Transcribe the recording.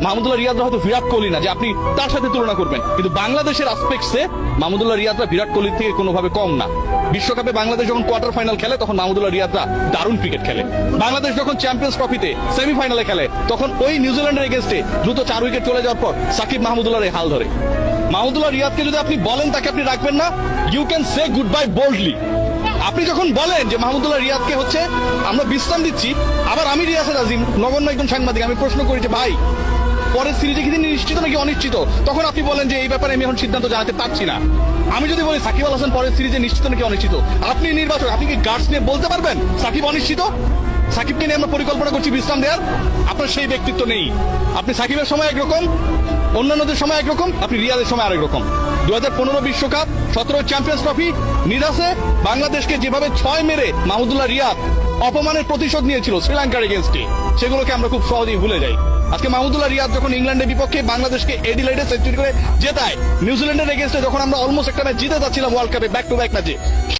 মাহমুদুল্লাহ রিয়াদ হয়তো বিরাট কোহলি না যে আপনি তার সাথে তুলনা করবেন, কিন্তু বাংলাদেশের আসপেক্টসে মাহমুদুল্লাহ রিয়াদরা বিরাট কোহলির থেকে কোনোভাবে কম না। বিশ্বকাপে বাংলাদেশ যখন কোয়ার্টার ফাইনাল খেলে তখন মাহমুদুল্লাহ রিয়াদরা দারুণ ক্রিকেট খেলে। বাংলাদেশ যখন চ্যাম্পিয়ন্স ট্রফিতে সেমিফাইনালে খেলে তখন ওই নিউজিল্যান্ডের এগেনস্টে দ্রুত 4 উইকেট চলে যাওয়ার পর সাকিব মাহমুদুল্লাহর এই হাল ধরে। মাহমুদুল্লাহ রিয়াদকে যদি আপনি বলেন তাকে আপনি রাখবেন না, you can say goodbye boldly. আপনি যখন বলেন যে মাহমুদুল্লাহ রিয়াদকে হচ্ছে আমরা বিশ্রাম দিচ্ছি, আবার আমি রিয়াসের আজিম নগণ্য একজন সাংবাদিক আমি প্রশ্ন করি যে ভাই পরের সিরিজে কি তিনি নিশ্চিত নাকি অনিশ্চিত, তখন আপনি বলেন যে এই ব্যাপারে আমি এখন সিদ্ধান্ত জানাতে পারছি না। আমি যদি বলি সাকিব আল হাসান পরের সিরিজে নিশ্চিত নাকি অনিশ্চিত, আপনি নির্বাচক, আপনি কি গার্ডস নিয়ে বলতে পারবেন সাকিব অনিশ্চিত? সাকিবকে নিয়ে আমরা পরিকল্পনা করছি বিশ্রাম দেওয়ার, আপনার সেই ব্যক্তিত্ব নেই। আপনি সাকিবের সময় একরকম, অন্যান্যদের সময় একরকম, আপনি রিয়াদের সময় আরেক রকম। 2015 বিশ্বকাপ, 17 চ্যাম্পিয়ন্স ট্রফি, নিরাসে বাংলাদেশকে যেভাবে 6 মেরে মাহমুদুল্লাহ রিয়াদ অপমানের প্রতিশোধ নিয়েছিল শ্রীলঙ্কার এগেনস্টে, সেগুলোকে আমরা খুব সহজেই ভুলে যাই। আজকে মাহমুদুল্লাহ রিয়াদ যখন ইংল্যান্ডের বিপক্ষে বাংলাদেশকে এডিলেডে সেঞ্চুরি করে জেতায়, নিউজিল্যান্ডের এগেনস্টে যখন আমরা অলমোস্ট একটা ম্যাচ জিতে যাচ্ছিলাম ওয়ার্ল্ড কাপে ব্যাক টু ব্যাক ম্যাচে,